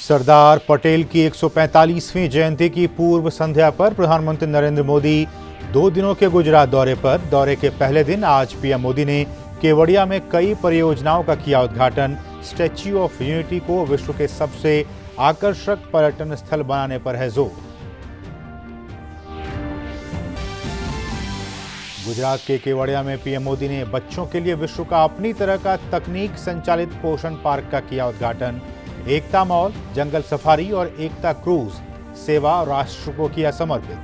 सरदार पटेल की 145वीं जयंती की पूर्व संध्या पर प्रधानमंत्री नरेंद्र मोदी 2 दिनों के गुजरात दौरे पर। दौरे के पहले दिन आज पीएम मोदी ने केवड़िया में कई परियोजनाओं का किया उद्घाटन। स्टैच्यू ऑफ यूनिटी को विश्व के सबसे आकर्षक पर्यटन स्थल बनाने पर है जोर। गुजरात के केवड़िया में पीएम मोदी ने बच्चों के लिए विश्व का अपनी तरह का तकनीक संचालित पोषण पार्क का किया उद्घाटन। एकता मॉल, जंगल सफारी और एकता क्रूज सेवा राष्ट्र को किया समर्पित।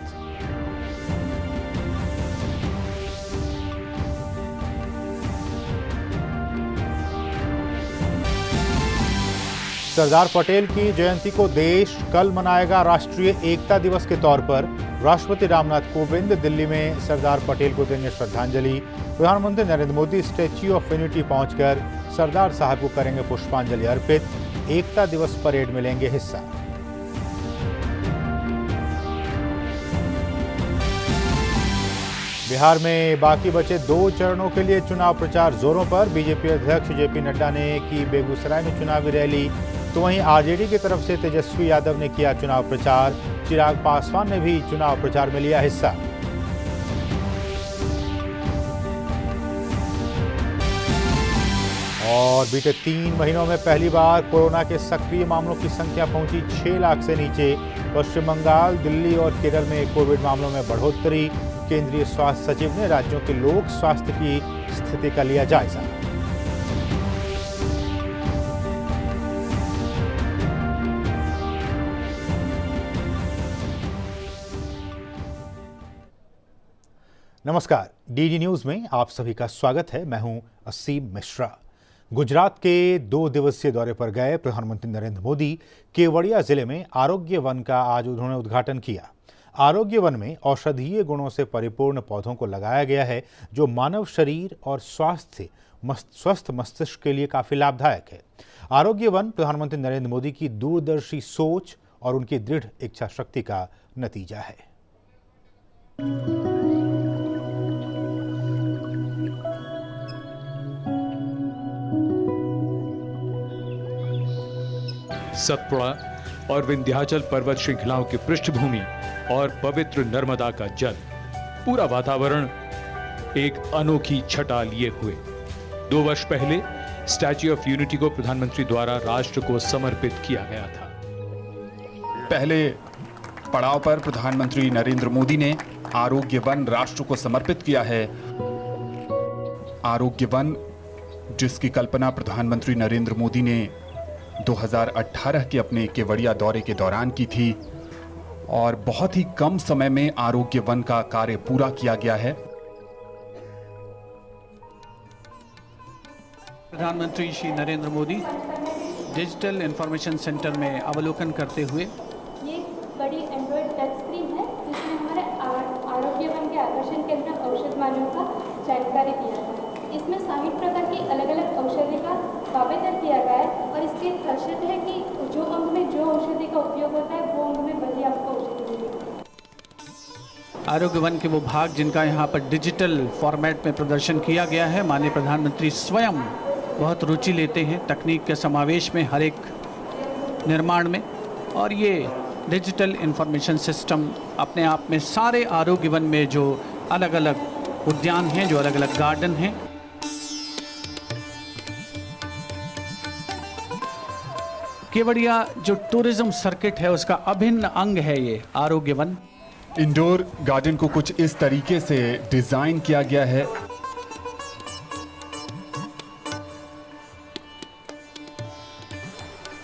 सरदार पटेल की जयंती को देश कल मनाएगा राष्ट्रीय एकता दिवस के तौर पर। राष्ट्रपति रामनाथ कोविंद दिल्ली में सरदार पटेल को देंगे श्रद्धांजलि। प्रधानमंत्री Narendra Modi statue of unity पहुंचकर सरदार साहब को करेंगे पुष्पांजलि अर्पित। एकता दिवस परेड में लेंगे हिस्सा। बिहार में बाकी बचे 2 चरणों के लिए चुनाव प्रचार जोरों पर। बीजेपी अध्यक्ष जेपी नड्डा ने की बेगूसराय में चुनावी रैली, तो वहीं आरजेडी की तरफ से तेजस्वी यादव ने किया चुनाव प्रचार। चिराग पासवान ने भी चुनाव प्रचार में लिया हिस्सा। और बीते 3 महीनों में पहली बार कोरोना के सक्रिय मामलों की संख्या पहुंची 6 लाख से नीचे। पश्चिम बंगाल, दिल्ली और केरल में कोविड मामलों में बढ़ोतरी। केंद्रीय स्वास्थ्य सचिव ने राज्यों के लोक स्वास्थ्य की स्थिति का लिया जायजा। नमस्कार, डीडी न्यूज में आप सभी का स्वागत है। मैं हूं असीम मिश्रा। गुजरात के 2 दिवसीय दौरे पर गए प्रधानमंत्री नरेंद्र मोदी केवड़िया जिले में आरोग्य वन का आज उन्होंने उद्घाटन किया। आरोग्य वन में औषधीय गुणों से परिपूर्ण पौधों को लगाया गया है, जो मानव शरीर और स्वस्थ मस्तिष्क के लिए काफी लाभदायक है। आरोग्य वन प्रधानमंत्री नरेंद्र मोदी की दूरदर्शी सोच और उनकी दृढ़ इच्छा शक्ति का नतीजा है। सतपुड़ा और विंध्याचल पर्वत श्रृंखलाओं की पृष्ठभूमि और पवित्र नर्मदा का जल, पूरा वातावरण एक अनोखी छटा लिए हुए 2 वर्ष पहले स्टैच्यू ऑफ यूनिटी को प्रधानमंत्री द्वारा राष्ट्र को समर्पित किया गया था। पहले पड़ाव पर प्रधानमंत्री नरेंद्र मोदी ने आरोग्य वन राष्ट्र को समर्पित किया है। आरोग्य वन, जिसकी कल्पना प्रधानमंत्री नरेंद्र मोदी ने 2018 के अपने केवड़िया दौरे के दौरान की थी, और बहुत ही कम समय में आरोग्य वन का कार्य पूरा किया गया है। प्रधानमंत्री Shri Narendra Modi digital information centre में अवलोकन करते हुए, ये बड़ी एंड्रॉइड टच स्क्रीन है जिसमें हमारे आरोग्य वन के आकर्षण केंद्र औषध मानव का जानकारी दिया है। इसमें 60 प्रकार की अलग अलग औषधि का वावेतन किया गया है, और इसकी खासियत है कि जो अंग में जो औषधि का उपयोग होता है वो अंग में वही आपको औषधि मिलेगी। आरोग्य वन के वो भाग जिनका यहाँ पर डिजिटल फॉर्मेट में प्रदर्शन किया गया है। माननीय प्रधानमंत्री स्वयं बहुत रुचि लेते हैं तकनीक के समावेश में, हर एक निर्माण में, और ये डिजिटल इंफॉर्मेशन सिस्टम अपने आप में सारे आरोग्य वन में जो अलग अलग उद्यान हैं, जो अलग अलग गार्डन हैं, केवड़िया जो टूरिज्म सर्किट है उसका अभिन्न अंग है ये आरोग्य वन। इंडोर गार्डन को कुछ इस तरीके से डिजाइन किया गया है।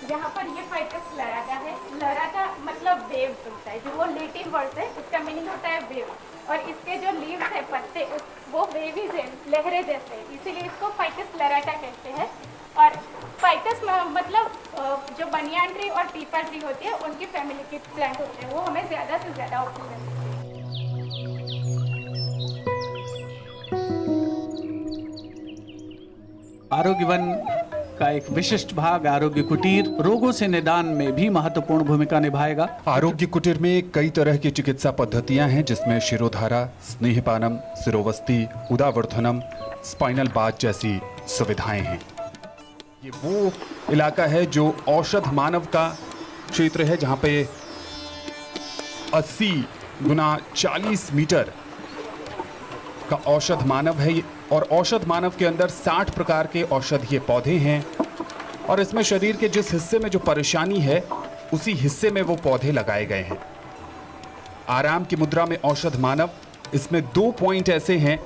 यहाँ पर ये फाइटस लहराता है। लहराता मतलब वेव होता है, जो वो लेटिन वर्ड है उसका मीनिंग होता है वेव, और इसके जो लीव्स है, पत्ते, वो वेवी है, लहरे जैसे, इसीलिए इसको फाइटस लहराता कहते हैं। और फाइटस मतलब जो बनियान ट्री और पीपल ट्री होती है उनकी फैमिली के प्लांट होते हैं, वो हमें ज्यादा से ज्यादा ऑक्सीजन देते हैं। आरोग्य वन का एक विशिष्ट भाग आरोग्य कुटीर रोगों से निदान में भी महत्वपूर्ण भूमिका निभाएगा। आरोग्य कुटीर में कई तरह की चिकित्सा पद्धतियां हैं, जिसमें शिरोधारा, स्नेहपानम, सिरोवस्ती, उदावर्धनम, स्पाइनल बाथ जैसी सुविधाएं हैं। ये वो इलाका है जो औषध मानव का क्षेत्र है जहां पे 80 गुना 40 मीटर का औषध मानव है और औषध मानव के अंदर 60 प्रकार के औषधीय पौधे हैं और इसमें शरीर के जिस हिस्से में जो परेशानी है उसी हिस्से में वो पौधे लगाए गए हैं। आराम की मुद्रा में औषध मानव, इसमें 2 पॉइंट ऐसे हैं,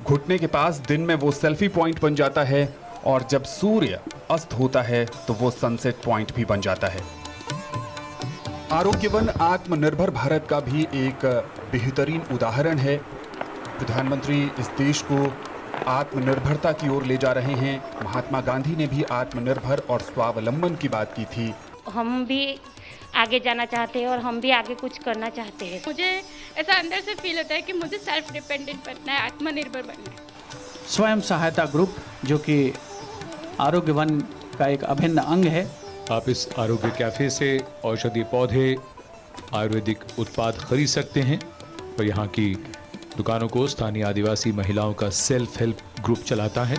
घुटने के पास दिन में वो सेल्फी पॉइंट बन जाता है और जब सूर्य अस्त होता है तो वो सनसेट पॉइंट भी बन जाता है। आरोग्यवन आत्मनिर्भर भारत का भी एक बेहतरीन उदाहरण है। प्रधानमंत्री इस देश को आत्मनिर्भरता की ओर ले जा रहे हैं। महात्मा गांधी ने भी आत्मनिर्भर और स्वावलंबन की बात की थी। हम भी आगे जाना चाहते हैं और हम भी आगे कुछ करना चाहते हैं। मुझे ऐसा अंदर से फील होता है कि मुझे सेल्फ डिपेंडेंट बनना है, आत्मनिर्भर बनना है। स्वयं सहायता ग्रुप जो कि आरोग्यवन का एक अभिन्न अंग है। आप इस आरोग्य कैफे से औषधीय पौधे, आयुर्वेदिक उत्पाद खरीद सकते हैं और यहाँ की दुकानों को स्थानीय आदिवासी महिलाओं का सेल्फ हेल्प ग्रुप चलाता है।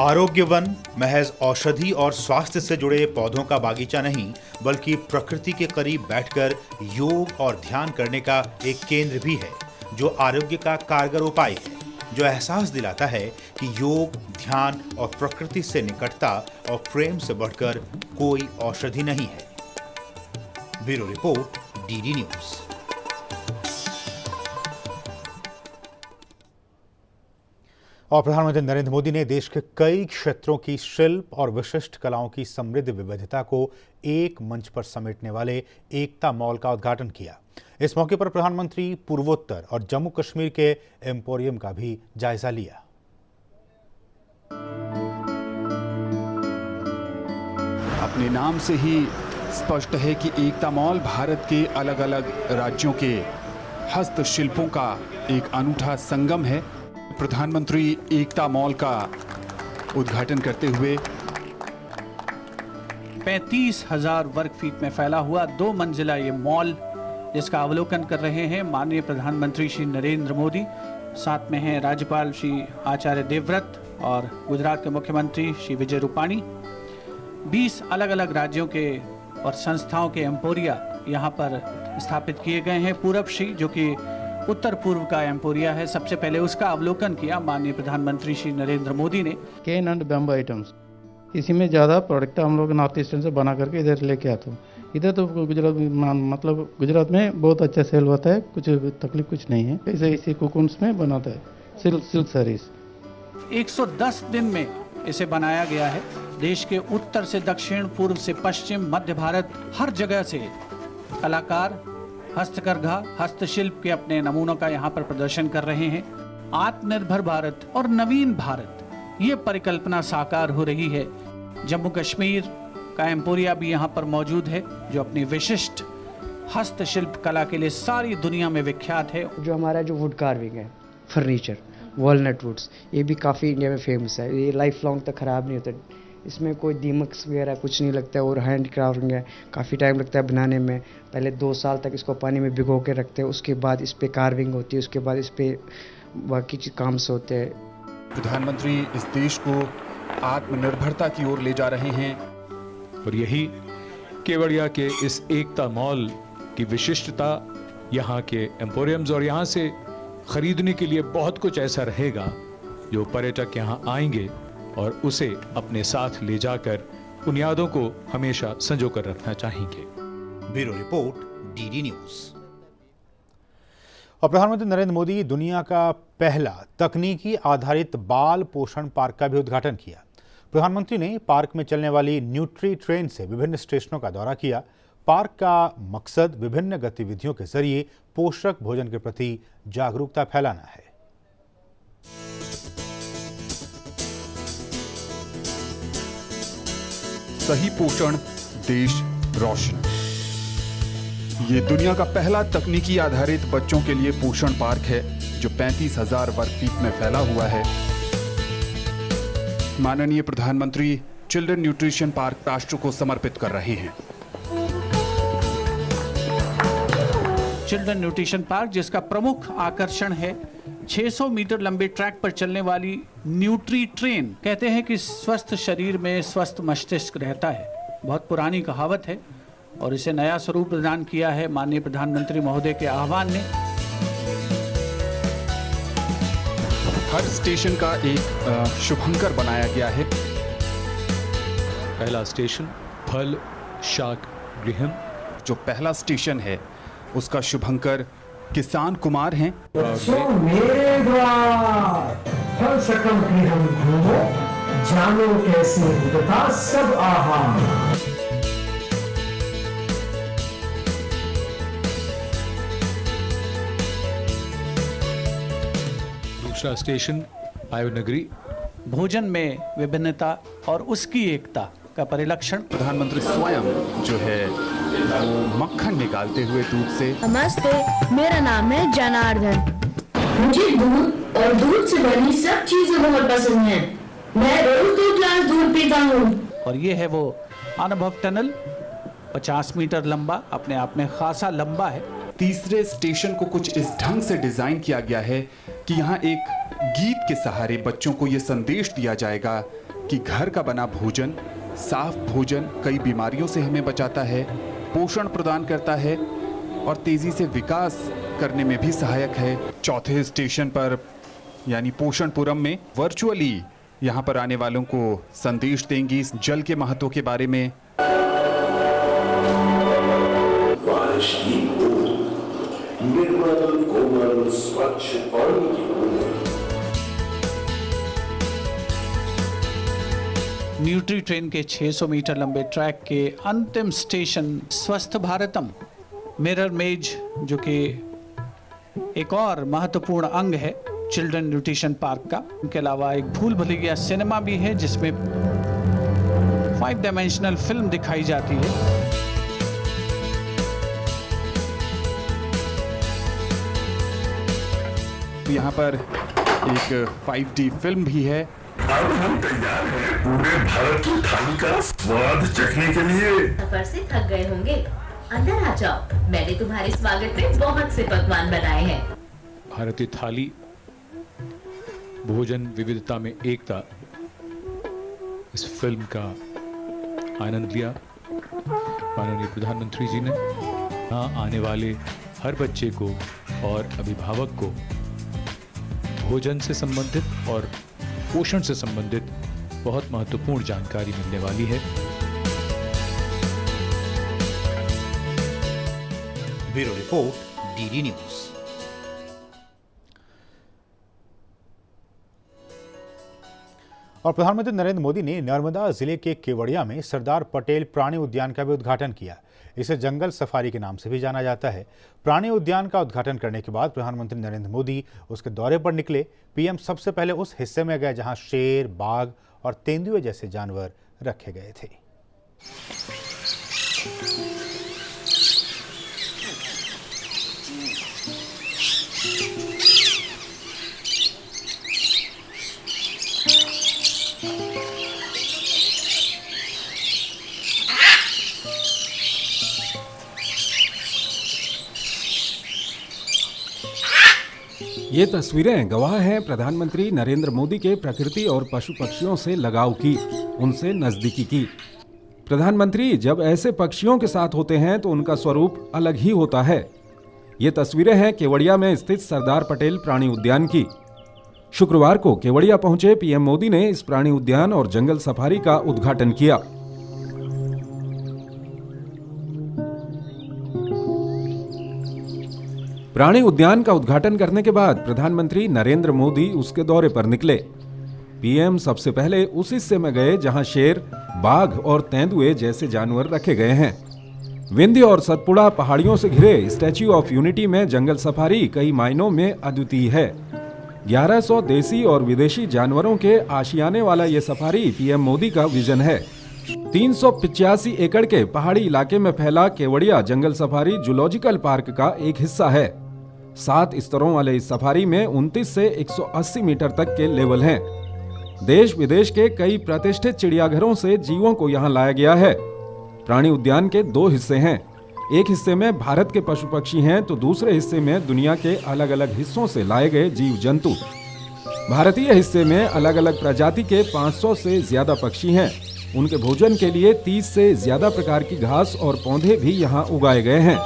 आरोग्यवन महज औषधि और स्वास्थ्य से जुड़े पौधों का बागीचा नहीं, बल्कि प्रकृति के करीब बैठकर योग और ध्यान करने का एक केंद्र भी है, जो आरोग्य का कारगर उपाय है, जो एहसास दिलाता है कि योग, ध्यान और प्रकृति से निकटता और प्रेम से बढ़कर कोई औषधि नहीं है। Bureau report, DD news. और प्रधानमंत्री नरेंद्र मोदी ने देश के कई क्षेत्रों की शिल्प और विशिष्ट कलाओं की समृद्ध विविधता को एक मंच पर समेटने वाले एकता मॉल का उद्घाटन किया। इस मौके पर प्रधानमंत्री पूर्वोत्तर और जम्मू कश्मीर के एम्पोरियम का भी जायजा लिया। अपने नाम से ही स्पष्ट है कि एकता मॉल भारत के अलग अलग राज्यों के हस्तशिल्पों का एक अनूठा संगम है। प्रधानमंत्री एकता मॉल का उद्घाटन करते हुए 35,000 वर्ग फीट में फैला हुआ 2 मंजिला ये मॉल, जिसका अवलोकन कर रहे हैं माननीय प्रधानमंत्री श्री नरेंद्र मोदी, साथ में हैं राज्यपाल श्री आचार्य देवव्रत और गुजरात के मुख्यमंत्री श्री विजय रूपाणी। 20 अलग अलग राज्यों के और संस्थाओं के एम्पोरिया यहाँ पर स्थापित किए गए हैं। पूरब श्री जो कि उत्तर पूर्व का एम्पोरिया है, सबसे पहले उसका अवलोकन किया माननीय प्रधानमंत्री श्री नरेंद्र मोदी ने। केन एंड बैम्बू आइटम्स, इसी में ज़्यादा प्रोडक्ट हम लोग नॉर्थ ईस्टर्न से बना करके इधर लेके आते हैं। इधर तो गुजरात मतलब गुजरात में बहुत अच्छा सेल होता है, कुछ तकलीफ कुछ नहीं है। ऐसे इसी कोकून्स में बनाता है सिल्क साड़ीज। 110 दिन में इसे बनाया गया है। देश के उत्तर से दक्षिण, पूर्व से पश्चिम, मध्य भारत, हर जगह से कलाकार हस्तकरघा, हस्तशिल्प के अपने नमूनों का यहाँ पर प्रदर्शन कर रहे हैं। आत्मनिर्भर भारत और नवीन भारत, ये परिकल्पना साकार हो रही है। जम्मू कश्मीर का एम्पोरिया भी यहाँ पर मौजूद है, जो अपनी विशिष्ट हस्तशिल्प कला के लिए सारी दुनिया में विख्यात है। जो हमारा जो वुड कार्विंग है, फर्नीचर, वॉलनट वुड्स, ये भी काफ़ी इंडिया में फेमस है। ये लाइफ लॉन्ग तक ख़राब नहीं होता, इसमें कोई दीमक वगैरह कुछ नहीं लगता है और हैंड क्राफ्टिंग है, काफ़ी टाइम लगता है बनाने में। पहले 2 साल तक इसको पानी में भिगो के रखते हैं, उसके बाद इस पर कार्विंग होती है, उसके बाद इस पर बाकी काम से होते हैं। प्रधानमंत्री इस देश को आत्मनिर्भरता की ओर ले जा रहे हैं और यही केवड़िया के इस एकता मॉल की विशिष्टता, यहाँ के एम्पोरियम्स और यहाँ से खरीदने के लिए बहुत कुछ ऐसा रहेगा जो पर्यटक यहाँ आएंगे और उसे अपने साथ ले जाकर उन यादों को हमेशा संजो कर रखना चाहेंगे। Bureau report, DD news. और प्रधानमंत्री नरेंद्र मोदी दुनिया का पहला तकनीकी आधारित बाल पोषण पार्क का भी उद्घाटन किया। प्रधानमंत्री ने पार्क में चलने वाली न्यूट्री ट्रेन से विभिन्न स्टेशनों का दौरा किया। पार्क का मकसद विभिन्न गतिविधियों के जरिए पोषक भोजन के प्रति जागरूकता फैलाना है। सही पोषण, देश रोशन। ये दुनिया का पहला तकनीकी आधारित बच्चों के लिए पोषण पार्क है, जो 35,000 वर्ग फीट में फैला हुआ है। माननीय प्रधानमंत्री चिल्ड्रन न्यूट्रिशन पार्क राष्ट्र को समर्पित कर रहे हैं। चिल्ड्रन न्यूट्रिशन पार्क, जिसका प्रमुख आकर्षण है 600 मीटर लंबे ट्रैक पर चलने वाली न्यूट्री ट्रेन। कहते हैं कि स्वस्थ शरीर में स्वस्थ मस्तिष्क रहता है। बहुत पुरानी कहावत है और इसे नया स्वरूप प्रदान किया है माननीय प्रधानमंत्री महोदय के आह्वान ने। हर स्टेशन का एक शुभंकर बनाया गया है। पहला स्टेशन फल शाक गृहम। जो पहला स्टेशन है उसका शुभंकर किसान कुमार हैं। मेरे द्वार फल सकम गृहम घूमो, जानो कैसे उगता सब आहार। दूसरा स्टेशन आयोनगरी। भोजन में विभिन्नता और उसकी एकता का परिलक्षण। प्रधानमंत्री स्वयं जो है वो मक्खन निकालते हुए दूध से। नमस्ते, मेरा नाम है जनार्दन। मुझे दूध और दूध से बनी सब चीजें बहुत पसंद हैं। मैं रोज 2 ग्लास दूध पीता हूँ। और ये है वो अनुभव टनल, 50 मीटर लंबा, अपने आप में खासा लंबा है। तीसरे स्टेशन को कुछ इस ढंग से डिजाइन किया गया है कि यहाँ एक गीत के सहारे बच्चों को ये संदेश दिया जाएगा कि घर का बना भोजन, साफ भोजन कई बीमारियों से हमें बचाता है, पोषण प्रदान करता है और तेजी से विकास करने में भी सहायक है। चौथे स्टेशन पर यानी पोषणपुरम में वर्चुअली यहाँ पर आने वालों को संदेश देंगी जल के महत्व के बारे में। बारिश की बूंद, निर्मल कोमल स्वच्छ पानी की बूंद। न्यूट्री ट्रेन के 600 मीटर लंबे ट्रैक के अंतिम स्टेशन स्वस्थ भारतम मिरर मेज, जो कि एक और महत्वपूर्ण अंग है चिल्ड्रन न्यूट्रिशन पार्क का। उनके अलावा एक भूल भुलैया सिनेमा भी है जिसमें 5 डायमेंशनल फिल्म दिखाई जाती है। यहाँ पर एक 5D फिल्म भी है। अब हम तैयार हैं पूरे भारत की थाली का स्वाद चखने के लिए। सफर से थक गए होंगे, अंदर आ जाओ, मैंने तुम्हारे स्वागत में बहुत से पकवान बनाए हैं। भारतीय थाली, भोजन विविधता में एकता, इस फिल्म का आनंद लिया माननीय प्रधानमंत्री जी ने। यहाँ आने वाले हर बच्चे को और अभिभावक को भोजन से संबंधित और पोषण से संबंधित बहुत महत्वपूर्ण जानकारी मिलने वाली है। Bureau report, DD news. और प्रधानमंत्री नरेंद्र मोदी ने नर्मदा जिले के केवड़िया में सरदार पटेल प्राणी उद्यान का भी उद्घाटन किया। इसे जंगल सफारी के नाम से भी जाना जाता है। प्राणी उद्यान का उद्घाटन करने के बाद प्रधानमंत्री नरेंद्र मोदी उसके दौरे पर निकले। पीएम सबसे पहले उस हिस्से में गए जहां शेर, बाघ और तेंदुए जैसे जानवर रखे गए थे। ये तस्वीरें गवाह हैं प्रधानमंत्री नरेंद्र मोदी के प्रकृति और पशु पक्षियों से लगाव की, उनसे नजदीकी की। प्रधानमंत्री जब ऐसे पक्षियों के साथ होते हैं तो उनका स्वरूप अलग ही होता है। ये तस्वीरें हैं केवड़िया में स्थित सरदार पटेल प्राणी उद्यान की। शुक्रवार को केवड़िया पहुंचे पीएम मोदी ने इस प्राणी उद्यान और जंगल सफारी का उद्घाटन किया। प्राणी उद्यान का उद्घाटन करने के बाद प्रधानमंत्री नरेंद्र मोदी उसके दौरे पर निकले। पीएम सबसे पहले उस हिस्से में गए जहां शेर, बाघ और तेंदुए जैसे जानवर रखे गए हैं। विंध्य और सतपुड़ा पहाड़ियों से घिरे स्टैच्यू ऑफ यूनिटी में जंगल सफारी कई मायनों में अद्वितीय है। 1100 देसी और विदेशी जानवरों के आशियाने वाला ये सफारी पीएम मोदी का विजन है। 385 एकड़ के पहाड़ी इलाके में फैला केवड़िया जंगल सफारी जूलॉजिकल पार्क का एक हिस्सा है। 7 स्तरों वाले इस सफारी में 29 से 180 मीटर तक के लेवल हैं। देश विदेश के कई प्रतिष्ठित चिड़ियाघरों से जीवों को यहाँ लाया गया है। प्राणी उद्यान के 2 हिस्से हैं। एक हिस्से में भारत के पशु पक्षी हैं तो दूसरे हिस्से में दुनिया के अलग अलग हिस्सों से लाए गए जीव जंतु। भारतीय हिस्से में अलग अलग प्रजाति के 500 से ज्यादा पक्षी हैं। उनके भोजन के लिए 30 से ज्यादा प्रकार की घास और पौधे भी यहाँ उगाए गए हैं।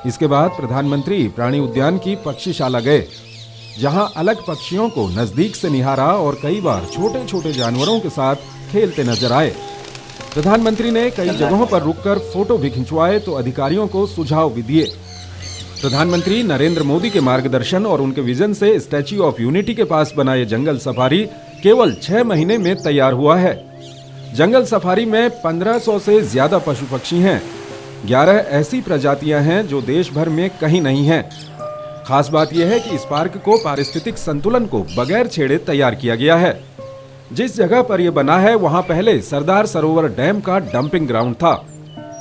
इसके बाद प्रधानमंत्री प्राणी उद्यान की पक्षीशाला गए, जहाँ अलग पक्षियों को नजदीक से निहारा और कई बार छोटे छोटे जानवरों के साथ खेलते नजर आए। प्रधानमंत्री ने कई जगहों पर रुककर फोटो भी खिंचवाए तो अधिकारियों को सुझाव भी दिए। प्रधानमंत्री नरेंद्र मोदी के मार्गदर्शन और उनके विजन से स्टैच्यू ऑफ यूनिटी के पास बना ये जंगल सफारी केवल 6 महीने में तैयार हुआ है। जंगल सफारी में 1500 से ज्यादा पशु पक्षी हैं। 11 ऐसी प्रजातियां हैं जो देश भर में कहीं नहीं हैं। खास बात यह है कि इस पार्क को पारिस्थितिक संतुलन को बगैर छेड़े तैयार किया गया है। जिस जगह पर यह बना है वहां पहले सरदार सरोवर डैम का डंपिंग ग्राउंड था,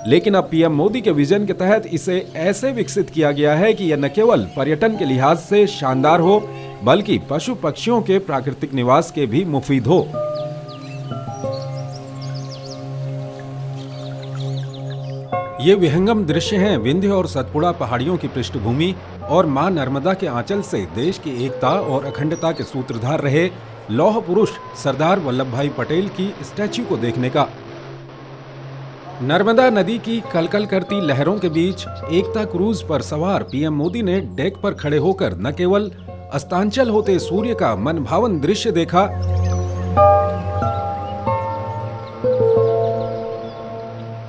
लेकिन अब पीएम मोदी के विजन के तहत इसे ऐसे विकसित किया गया है कि यह न केवल पर्यटन के लिहाज से शानदार हो, बल्कि पशु पक्षियों के प्राकृतिक निवास के भी मुफीद हो। ये विहंगम दृश्य हैं विंध्य और सतपुड़ा पहाड़ियों की पृष्ठभूमि और मां नर्मदा के आंचल से देश की एकता और अखंडता के सूत्रधार रहे लौह पुरुष सरदार वल्लभ भाई पटेल की स्टैच्यू को देखने का। नर्मदा नदी की कलकल करती लहरों के बीच एकता क्रूज पर सवार पीएम मोदी ने डेक पर खड़े होकर न केवल अस्तांचल होते सूर्य का मनभावन दृश्य देखा,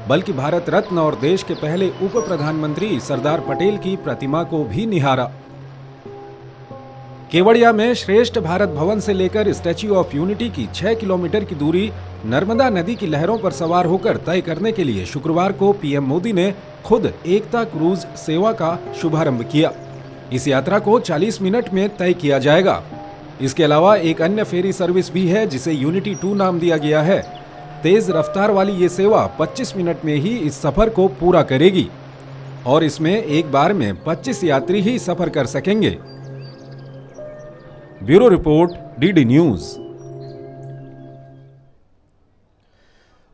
बल्कि भारत रत्न और देश के पहले उप प्रधानमंत्री सरदार पटेल की प्रतिमा को भी निहारा। केवड़िया में श्रेष्ठ भारत भवन से लेकर स्टैच्यू ऑफ यूनिटी की 6 किलोमीटर की दूरी नर्मदा नदी की लहरों पर सवार होकर तय करने के लिए शुक्रवार को पीएम मोदी ने खुद एकता क्रूज सेवा का शुभारंभ किया। इस यात्रा को 40 मिनट में तय किया जाएगा। इसके अलावा एक अन्य फेरी सर्विस भी है जिसे यूनिटी 2 नाम दिया गया है। तेज रफ्तार वाली ये सेवा 25 मिनट में ही इस सफर को पूरा करेगी और इसमें एक बार में 25 यात्री ही सफर कर सकेंगे। Bureau report, DD news.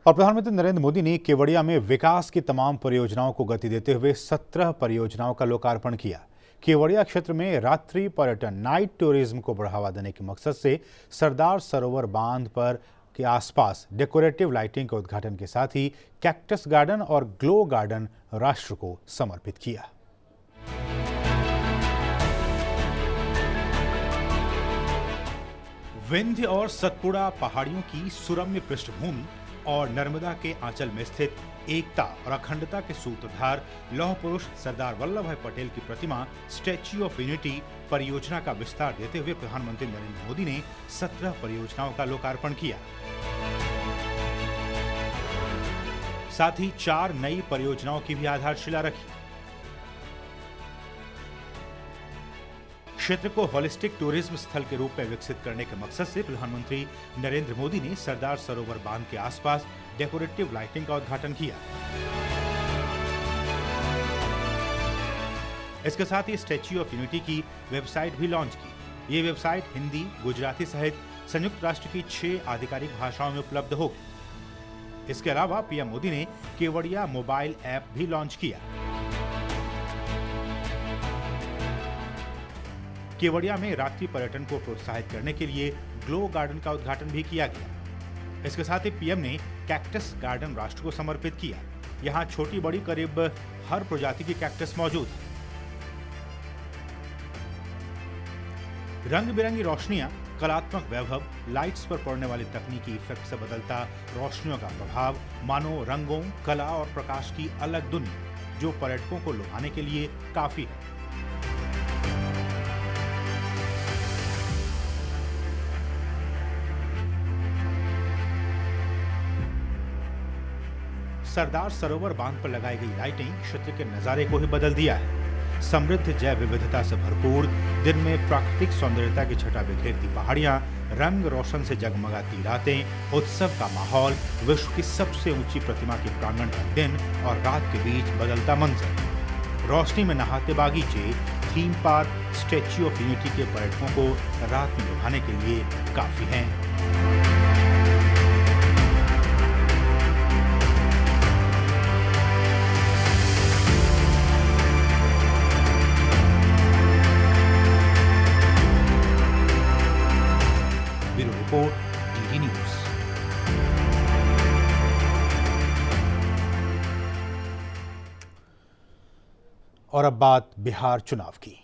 और प्रधानमंत्री नरेंद्र मोदी ने केवड़िया में विकास की तमाम परियोजनाओं को गति देते हुए 17 परियोजनाओं का लोकार्पण किया। केवड़िया क्षेत्र में रात्रि पर्यटन नाइट टूरिज्म को बढ़ावा देने के मकसद से सरदार सरोवर बांध पर के आसपास डेकोरेटिव लाइटिंग के उद्घाटन के साथ ही कैक्टस गार्डन और ग्लो गार्डन राष्ट्र को समर्पित किया। विंध्य और सतपुड़ा पहाड़ियों की सुरम्य पृष्ठभूमि और नर्मदा के आंचल में स्थित एकता और अखंडता के सूत्रधार लौह पुरुष सरदार वल्लभ भाई पटेल की प्रतिमा स्टैच्यू ऑफ यूनिटी परियोजना का विस्तार देते हुए प्रधानमंत्री नरेंद्र मोदी ने 17 परियोजनाओं का लोकार्पण किया। साथ ही 4 नई परियोजनाओं की भी आधारशिला रखी। क्षेत्र को होलिस्टिक टूरिज्म स्थल के रूप में विकसित करने के मकसद से प्रधानमंत्री नरेंद्र मोदी ने सरदार सरोवर बांध के आसपास डेकोरेटिव लाइटिंग का उद्घाटन किया। इसके साथ ही स्टैच्यू ऑफ यूनिटी की वेबसाइट भी लॉन्च की। ये वेबसाइट हिंदी, गुजराती सहित संयुक्त राष्ट्र की 6 आधिकारिक भाषाओं में उपलब्ध होगी। इसके अलावा पीएम मोदी ने केवड़िया मोबाइल ऐप भी लॉन्च किया। केवड़िया में रात्रि पर्यटन को प्रोत्साहित करने के लिए ग्लो गार्डन का उद्घाटन भी किया गया। इसके साथ ही पीएम ने कैक्टस गार्डन राष्ट्र को समर्पित किया। यहाँ छोटी बड़ी करीब हर प्रजाति की कैक्टस मौजूद है। रंग बिरंगी रोशनियां, कलात्मक वैभव, लाइट्स पर पड़ने वाली तकनीकी इफेक्ट से बदलता रोशनियों का प्रभाव, मानो रंगों, कला और प्रकाश की अलग दुनिया, जो पर्यटकों को लुभाने के लिए काफी है। सरदार सरोवर बांध पर लगाई गई लाइटिंग क्षेत्र के नजारे को ही बदल दिया है। समृद्ध जैव विविधता से भरपूर, दिन में प्राकृतिक सौंदर्यता की छटा बिखेरती पहाड़ियां, रंग रोशन से जगमगाती रातें, उत्सव का माहौल, विश्व की सबसे ऊंची प्रतिमा के प्रांगण का दिन और रात के बीच बदलता मंजर, रोशनी में नहाते बागीचे, theme park, statue of unity के पर्यटकों को रात में लुभाने के लिए काफी हैं। और अब बात बिहार चुनाव की।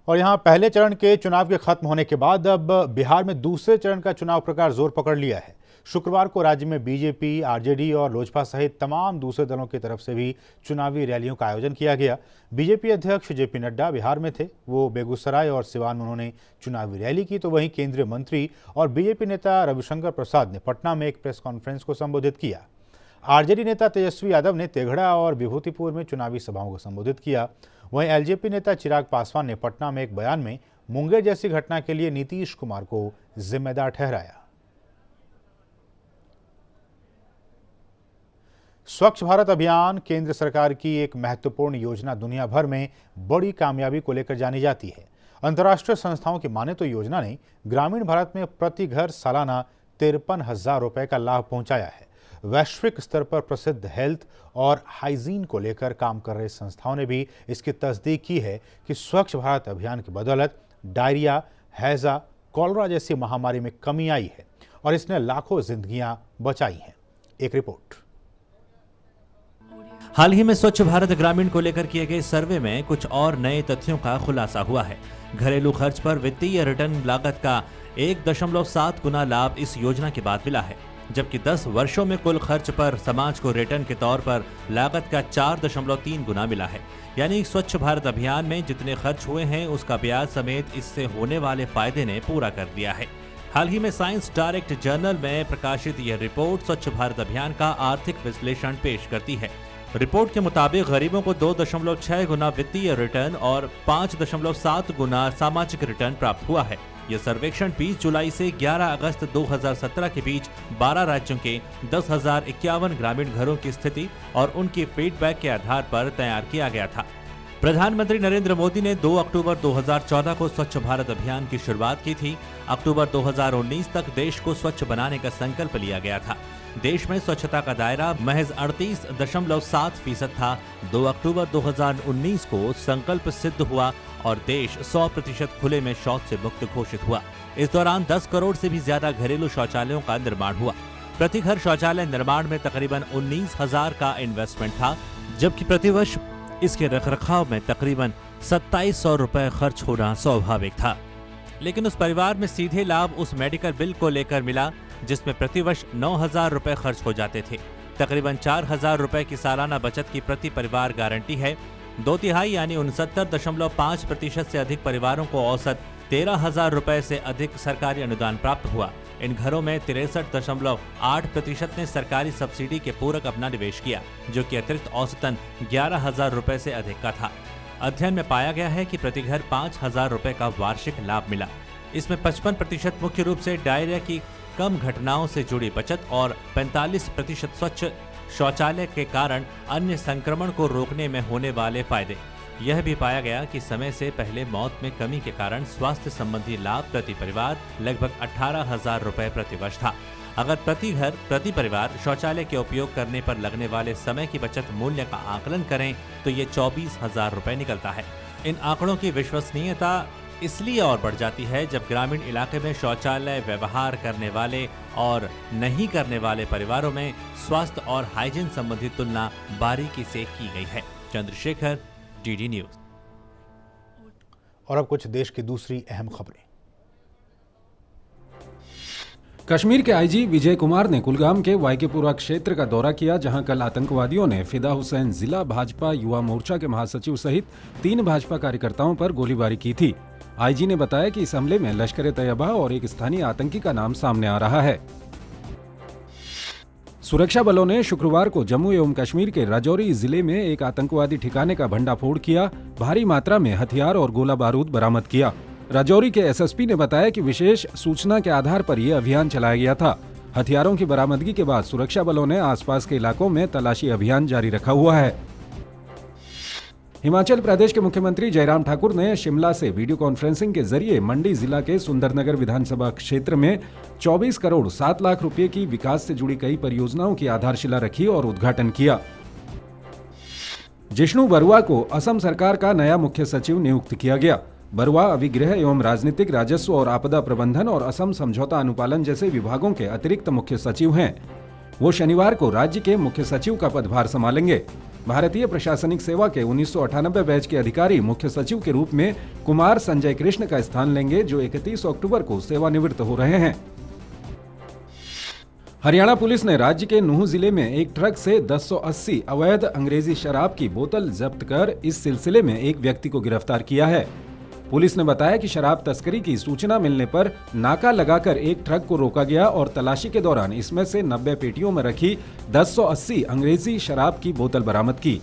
और यहां पहले चरण के चुनाव के खत्म होने के बाद अब बिहार में दूसरे चरण का चुनाव प्रचार जोर पकड़ लिया है। शुक्रवार को राज्य में बीजेपी, आरजेडी और लोजपा सहित तमाम दूसरे दलों की तरफ से भी चुनावी रैलियों का आयोजन किया गया। बीजेपी अध्यक्ष जेपी नड्डा बिहार में थे, वो बेगूसराय और सिवान में उन्होंने चुनावी रैली की, तो वहीं केंद्रीय मंत्री और बीजेपी नेता रविशंकर प्रसाद ने पटना में एक प्रेस कॉन्फ्रेंस को संबोधित किया। आरजेडी नेता तेजस्वी यादव ने तेघड़ा और विभूतिपुर में चुनावी सभाओं को संबोधित किया। वहीं एलजेपी नेता चिराग पासवान ने पटना में एक बयान में मुंगेर जैसी घटना के लिए नीतीश कुमार को जिम्मेदार ठहराया। स्वच्छ भारत अभियान केंद्र सरकार की एक महत्वपूर्ण योजना दुनिया भर में बड़ी कामयाबी को लेकर जानी जाती है। अंतर्राष्ट्रीय संस्थाओं की माने तो योजना ने ग्रामीण भारत में प्रति घर सालाना 53,000 रुपए का लाभ पहुंचाया है। वैश्विक स्तर पर प्रसिद्ध हेल्थ और हाइजीन को लेकर काम कर रही संस्थाओं ने भी इसकी तस्दीक की है कि स्वच्छ भारत अभियान की बदौलत डायरिया, हैजा, कॉलरा जैसी महामारी में कमी आई है और इसने लाखों जिंदगियां बचाई हैं। एक रिपोर्ट। हाल ही में स्वच्छ भारत ग्रामीण को लेकर किए गए सर्वे में कुछ और नए तथ्यों का खुलासा हुआ है। घरेलू खर्च पर वित्तीय रिटर्न लागत का 1.7 गुना लाभ इस योजना के बाद मिला है, जबकि 10 वर्षों में कुल खर्च पर समाज को रिटर्न के तौर पर लागत का 4.3 गुना मिला है। यानी स्वच्छ भारत अभियान में जितने खर्च हुए हैं उसका ब्याज समेत इससे होने वाले फायदे ने पूरा कर दिया है। हाल ही में साइंस डायरेक्ट जर्नल में प्रकाशित यह रिपोर्ट स्वच्छ भारत अभियान का आर्थिक विश्लेषण पेश करती है। रिपोर्ट के मुताबिक गरीबों को 2.6 गुना वित्तीय रिटर्न और 5.7 गुना सामाजिक रिटर्न प्राप्त हुआ है। यह सर्वेक्षण 20 जुलाई से 11 अगस्त 2017 के बीच 12 राज्यों के 10,051 ग्रामीण घरों की स्थिति और उनकी फीडबैक के आधार पर तैयार किया गया था। प्रधानमंत्री नरेंद्र मोदी ने 2 अक्टूबर 2014 को स्वच्छ भारत अभियान की शुरुआत की थी। अक्टूबर 2019 तक देश को स्वच्छ बनाने का संकल्प लिया गया था। देश में स्वच्छता का दायरा महज 38.7% था। 2 अक्टूबर 2019 को संकल्प सिद्ध हुआ और देश 100% खुले में शौच से मुक्त घोषित हुआ। इस दौरान 10 करोड़ से भी ज्यादा घरेलू शौचालयों का निर्माण हुआ। प्रति घर शौचालय निर्माण में तकरीबन 19,000 का इन्वेस्टमेंट था, जबकि प्रतिवर्ष इसके रखरखाव में तकरीबन 2700 रुपए खर्च होना स्वाभाविक था। लेकिन उस परिवार में सीधे लाभ उस मेडिकल बिल को लेकर मिला जिसमें प्रतिवर्ष 9,000 रुपए खर्च हो जाते थे। तकरीबन 4,000 रुपए की सालाना बचत की प्रति परिवार गारंटी है। 2/3 यानी 69.5% से अधिक परिवारों को औसत 13,000 रुपए से अधिक सरकारी अनुदान प्राप्त हुआ। इन घरों में 63.8% ने सरकारी सब्सिडी के पूरक अपना निवेश किया, जो कि अतिरिक्त औसतन 11,000 रुपए से अधिक का था। अध्ययन में पाया गया है कि प्रति घर 5,000 रुपए का वार्षिक लाभ मिला। इसमें 55% मुख्य रूप से डायरिया की कम घटनाओं से जुड़ी बचत और 45% स्वच्छ शौचालय के कारण अन्य संक्रमण को रोकने में होने वाले फायदे। यह भी पाया गया कि समय से पहले मौत में कमी के कारण स्वास्थ्य संबंधी लाभ प्रति परिवार लगभग 18,000 रुपए प्रति वर्ष था। अगर प्रति घर प्रति परिवार शौचालय के उपयोग करने पर लगने वाले समय की बचत मूल्य का आकलन करें तो ये 24,000 रुपए निकलता है। इन आंकड़ों की विश्वसनीयता इसलिए और बढ़ जाती है जब ग्रामीण इलाके में शौचालय व्यवहार करने वाले और नहीं करने वाले परिवारों में स्वास्थ्य और हाइजीन संबंधी तुलना बारीकी से की गई है। Chandrashekhar, DD news. और अब कुछ देश की दूसरी अहम खबरें। कश्मीर के आईजी विजय कुमार ने कुलगाम के वाईकेपुरा क्षेत्र का दौरा किया, जहां कल आतंकवादियों ने फिदा हुसैन जिला भाजपा युवा मोर्चा के महासचिव सहित 3 भाजपा कार्यकर्ताओं पर गोलीबारी की थी। आईजी ने बताया कि इस हमले में लश्कर ए तैयबा और एक स्थानीय आतंकी का नाम सामने आ रहा है। सुरक्षा बलों ने शुक्रवार को जम्मू एवं कश्मीर के राजौरी जिले में एक आतंकवादी ठिकाने का भंडाफोड़ किया। भारी मात्रा में हथियार और गोला बारूद बरामद किया। राजौरी के एसएसपी ने बताया कि विशेष सूचना के आधार पर यह अभियान चलाया गया था। हथियारों की बरामदगी के बाद सुरक्षा बलों ने आसपास के इलाकों में तलाशी अभियान जारी रखा हुआ है। हिमाचल प्रदेश के मुख्यमंत्री जयराम ठाकुर ने शिमला से वीडियो कॉन्फ्रेंसिंग के जरिए मंडी जिला के सुंदरनगर विधानसभा क्षेत्र में 24 करोड़ 7 लाख रुपए की विकास से जुड़ी कई परियोजनाओं की आधारशिला रखी और उद्घाटन किया। जिष्णु बरुआ को असम सरकार का नया मुख्य सचिव नियुक्त किया गया। बरुआ, अभिगृह एवं राजनीतिक, राजस्व और आपदा प्रबंधन और असम समझौता अनुपालन जैसे विभागों के अतिरिक्त मुख्य सचिव हैं। वो शनिवार को राज्य के मुख्य सचिव का पदभार संभालेंगे। भारतीय प्रशासनिक सेवा के 1998 बैच के अधिकारी मुख्य सचिव के रूप में कुमार संजय कृष्ण का स्थान लेंगे, जो 31 अक्टूबर को सेवानिवृत्त हो रहे हैं। हरियाणा पुलिस ने राज्य के नूंह जिले में एक ट्रक से 1080 अवैध अंग्रेजी शराब की बोतल जब्त कर इस सिलसिले में एक व्यक्ति को गिरफ्तार किया है। पुलिस ने बताया कि शराब तस्करी की सूचना मिलने पर नाका लगाकर एक ट्रक को रोका गया और तलाशी के दौरान इसमें से 90 पेटियों में रखी 1080 अंग्रेजी शराब की बोतल बरामद की।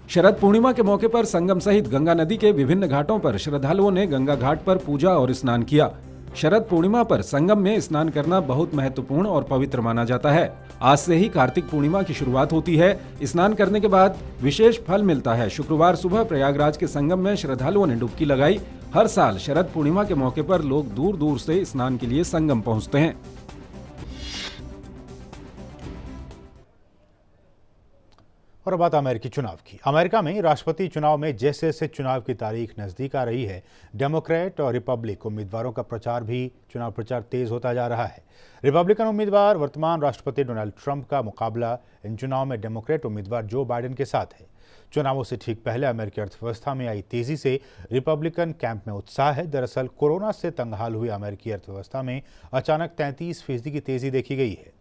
शरद पूर्णिमा के मौके पर संगम सहित गंगा नदी के विभिन्न घाटों पर श्रद्धालुओं ने गंगा घाट पर पूजा और स्नान किया। शरद पूर्णिमा पर संगम में स्नान करना बहुत महत्वपूर्ण और पवित्र माना जाता है। आज से ही कार्तिक पूर्णिमा की शुरुआत होती है। स्नान करने के बाद विशेष फल मिलता है। शुक्रवार सुबह प्रयागराज के संगम में श्रद्धालुओं ने डुबकी लगाई। हर साल शरद पूर्णिमा के मौके पर लोग दूर दूर से स्नान के लिए संगम पहुंचते हैं। और अब बात अमेरिकी चुनाव की। अमेरिका में राष्ट्रपति चुनाव में जैसे जैसे चुनाव की तारीख नजदीक आ रही है, डेमोक्रेट और रिपब्लिक उम्मीदवारों का चुनाव प्रचार तेज होता जा रहा है। रिपब्लिकन उम्मीदवार वर्तमान राष्ट्रपति डोनाल्ड ट्रंप का मुकाबला इन चुनाव में डेमोक्रेट उम्मीदवार जो बाइडेन के साथ है। चुनावों से ठीक पहले अमेरिकी अर्थव्यवस्था में आई तेजी से रिपब्लिकन कैंप में उत्साह है। दरअसल कोरोना से तंगहाल हुई अमेरिकी अर्थव्यवस्था में अचानक 33% की तेजी देखी गई है।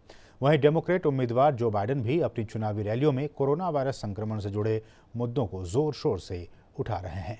वहीं डेमोक्रेट उम्मीदवार जो बाइडेन भी अपनी चुनावी रैलियों में कोरोना वायरस संक्रमण से जुड़े मुद्दों को जोर शोर से उठा रहे हैं।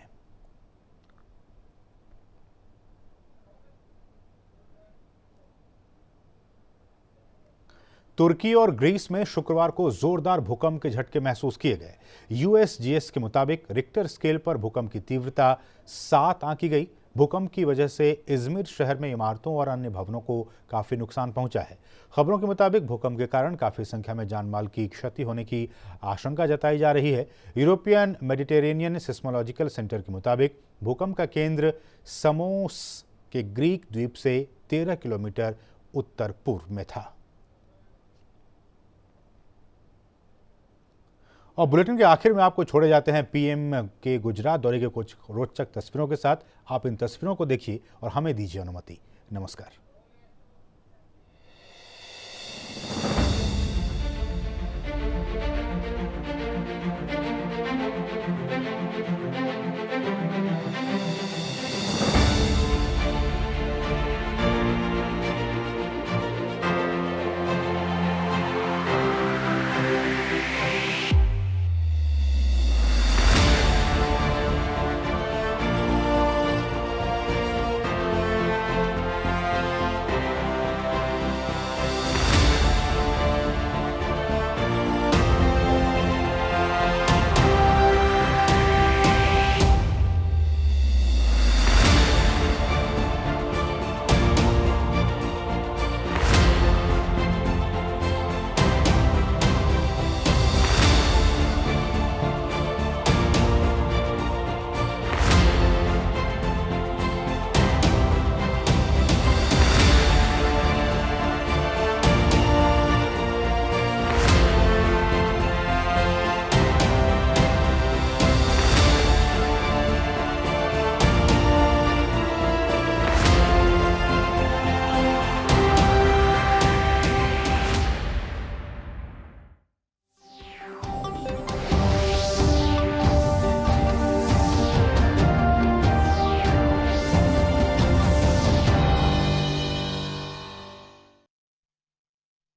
तुर्की और ग्रीस में शुक्रवार को जोरदार भूकंप के झटके महसूस किए गए। यूएसजीएस के मुताबिक रिक्टर स्केल पर भूकंप की तीव्रता 7 आंकी गई। भूकंप की वजह से इजमिर शहर में इमारतों और अन्य भवनों को काफी नुकसान पहुंचा है। खबरों के मुताबिक भूकंप के कारण काफी संख्या में जान माल की क्षति होने की आशंका जताई जा रही है। यूरोपियन मेडिटेरेनियन सिस्मोलॉजिकल सेंटर के मुताबिक भूकंप का केंद्र समोस के ग्रीक द्वीप से 13 किलोमीटर उत्तर पूर्व में था। और बुलेटिन के आखिर में आपको छोड़े जाते हैं पीएम के गुजरात दौरे के कुछ रोचक तस्वीरों के साथ। आप इन तस्वीरों को देखिए और हमें दीजिए अनुमति। नमस्कार।